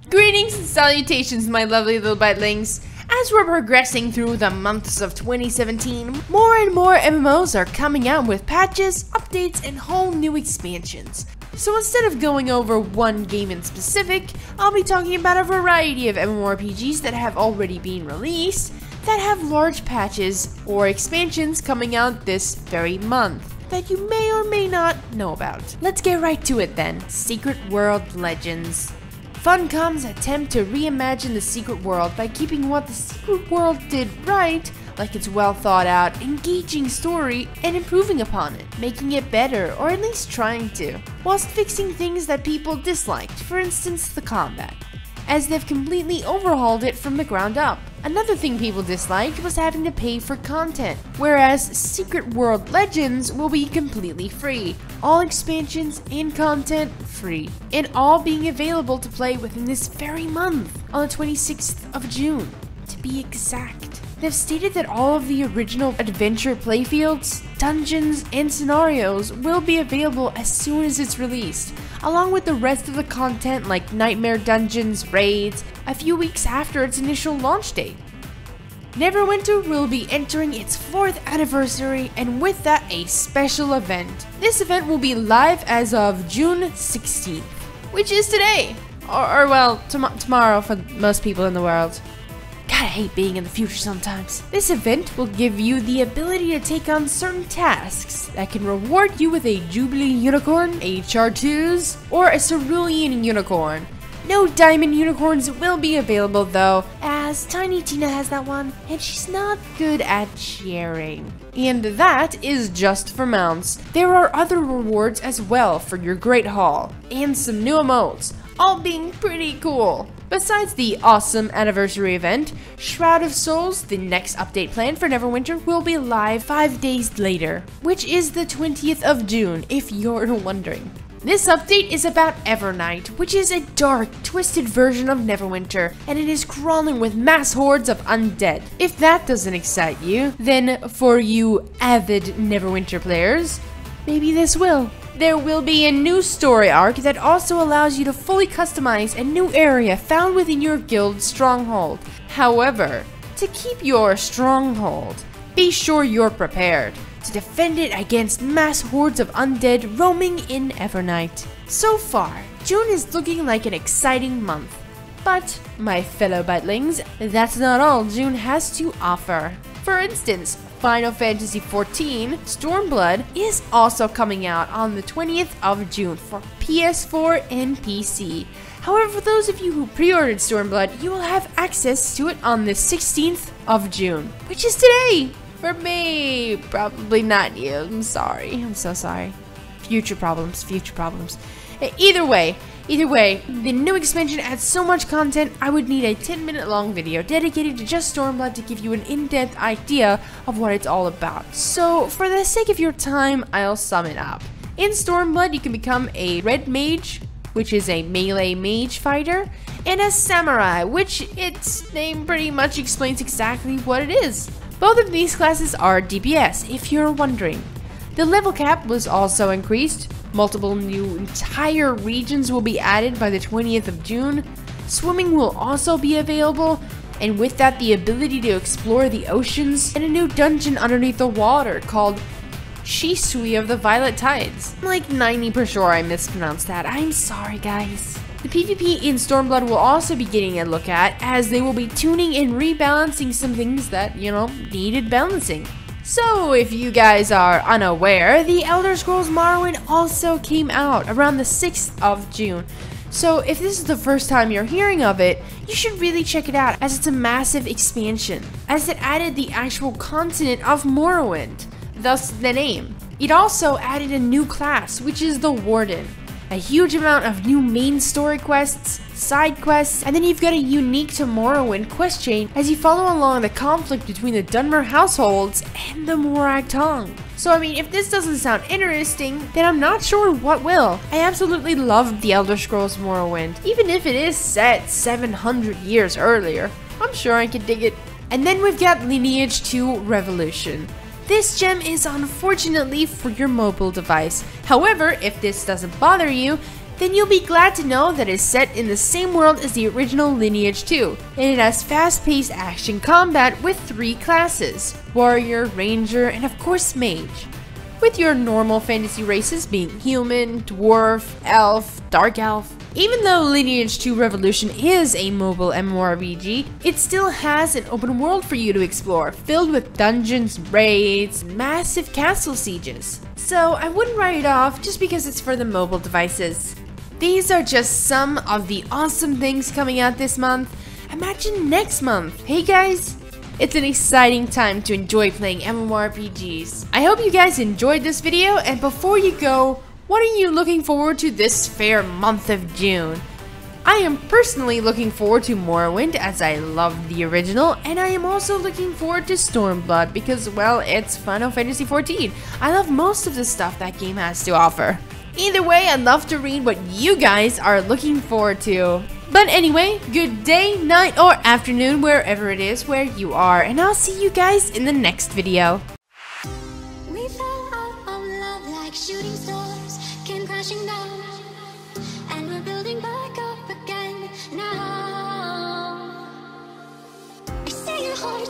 Greetings and salutations, my lovely little Bytelings. As we're progressing through the months of 2017, more and more MMOs are coming out with patches, updates, and whole new expansions. So instead of going over one game in specific, I'll be talking about a variety of MMORPGs that have already been released, that have large patches or expansions coming out this very month that you may or may not know about. Let's get right to it then. Secret World Legends. FunCom's attempt to reimagine the Secret World by keeping what the Secret World did right, like its well thought out, engaging story, and improving upon it, making it better, or at least trying to, whilst fixing things that people disliked, for instance the combat, as they've completely overhauled it from the ground up. Another thing people disliked was having to pay for content, whereas Secret World Legends will be completely free. All expansions and content free, and all being available to play within this very month, on the 26th of June, to be exact. They've stated that all of the original adventure playfields, dungeons, and scenarios will be available as soon as it's released, along with the rest of the content like nightmare dungeons, raids, a few weeks after its initial launch date. Neverwinter will be entering its 4th anniversary, and with that a special event. This event will be live as of June 16th, which is today, or well, tomorrow for most people in the world. God, I hate being in the future sometimes. This event will give you the ability to take on certain tasks that can reward you with a Jubilee Unicorn, a Chartreuse, or a Cerulean Unicorn. No Diamond Unicorns will be available though, as Tiny Tina has that one, and she's not good at sharing. And that is just for mounts. There are other rewards as well for your Great Haul, and some new emotes, all being pretty cool. Besides the awesome anniversary event, Shroud of Souls, the next update plan for Neverwinter, will be live 5 days later, which is the 20th of June, if you're wondering. This update is about Evernight, which is a dark, twisted version of Neverwinter, and it is crawling with mass hordes of undead. If that doesn't excite you, then for you avid Neverwinter players, maybe this will. There will be a new story arc that also allows you to fully customize a new area found within your guild's stronghold. However, to keep your stronghold, be sure you're prepared to defend it against mass hordes of undead roaming in Evernight. So far, June is looking like an exciting month. But, my fellow Bytelings, that's not all June has to offer. For instance, Final Fantasy XIV Stormblood is also coming out on the 20th of June for PS4 and PC. However, for those of you who pre-ordered Stormblood, you will have access to it on the 16th of June, which is today! For me, probably not you. I'm sorry. I'm so sorry. Future problems, future problems. Either way, the new expansion adds so much content, I would need a 10-minute long video dedicated to just Stormblood to give you an in-depth idea of what it's all about. So, for the sake of your time, I'll sum it up. In Stormblood, you can become a red mage, which is a melee mage fighter, and a samurai, which its name pretty much explains exactly what it is. Both of these classes are DPS, if you're wondering. The level cap was also increased. Multiple new entire regions will be added by the 20th of June. Swimming will also be available, and with that the ability to explore the oceans, and a new dungeon underneath the water called Shisui of the Violet Tides. I'm like 90% sure I mispronounced that. I'm sorry, guys. The PvP in Stormblood will also be getting a look at, as they will be tuning and rebalancing some things that, needed balancing. So, if you guys are unaware, the Elder Scrolls Morrowind also came out around the 6th of June. So, if this is the first time you're hearing of it, you should really check it out, as it's a massive expansion, as it added the actual continent of Morrowind, thus the name. It also added a new class, which is the Warden. A huge amount of new main story quests, side quests, and then you've got a unique to Morrowind quest chain as you follow along the conflict between the Dunmer households and the Morag Tong. So I mean, if this doesn't sound interesting, then I'm not sure what will. I absolutely loved the Elder Scrolls Morrowind, even if it is set 700 years earlier. I'm sure I could dig it. And then we've got Lineage 2 Revolution. This gem is unfortunately for your mobile device. However, if this doesn't bother you, then you'll be glad to know that it's set in the same world as the original Lineage 2, and it has fast-paced action combat with 3 classes: Warrior, Ranger, and of course Mage. With your normal fantasy races being Human, Dwarf, Elf, Dark Elf. Even though Lineage 2 Revolution is a mobile MMORPG, it still has an open world for you to explore, filled with dungeons, raids, massive castle sieges. So I wouldn't write it off just because it's for the mobile devices. These are just some of the awesome things coming out this month. Imagine next month. Hey guys! It's an exciting time to enjoy playing MMORPGs. I hope you guys enjoyed this video, and before you go, what are you looking forward to this fair month of June? I am personally looking forward to Morrowind as I love the original, and I am also looking forward to Stormblood because, well, it's Final Fantasy XIV. I love most of the stuff that game has to offer. Either way, I'd love to read what you guys are looking forward to. But anyway, good day, night, or afternoon wherever it is where you are, and I'll see you guys in the next video. We fell out of love like shooting stars, came crashing down, and we're building back up again now. I see your heart,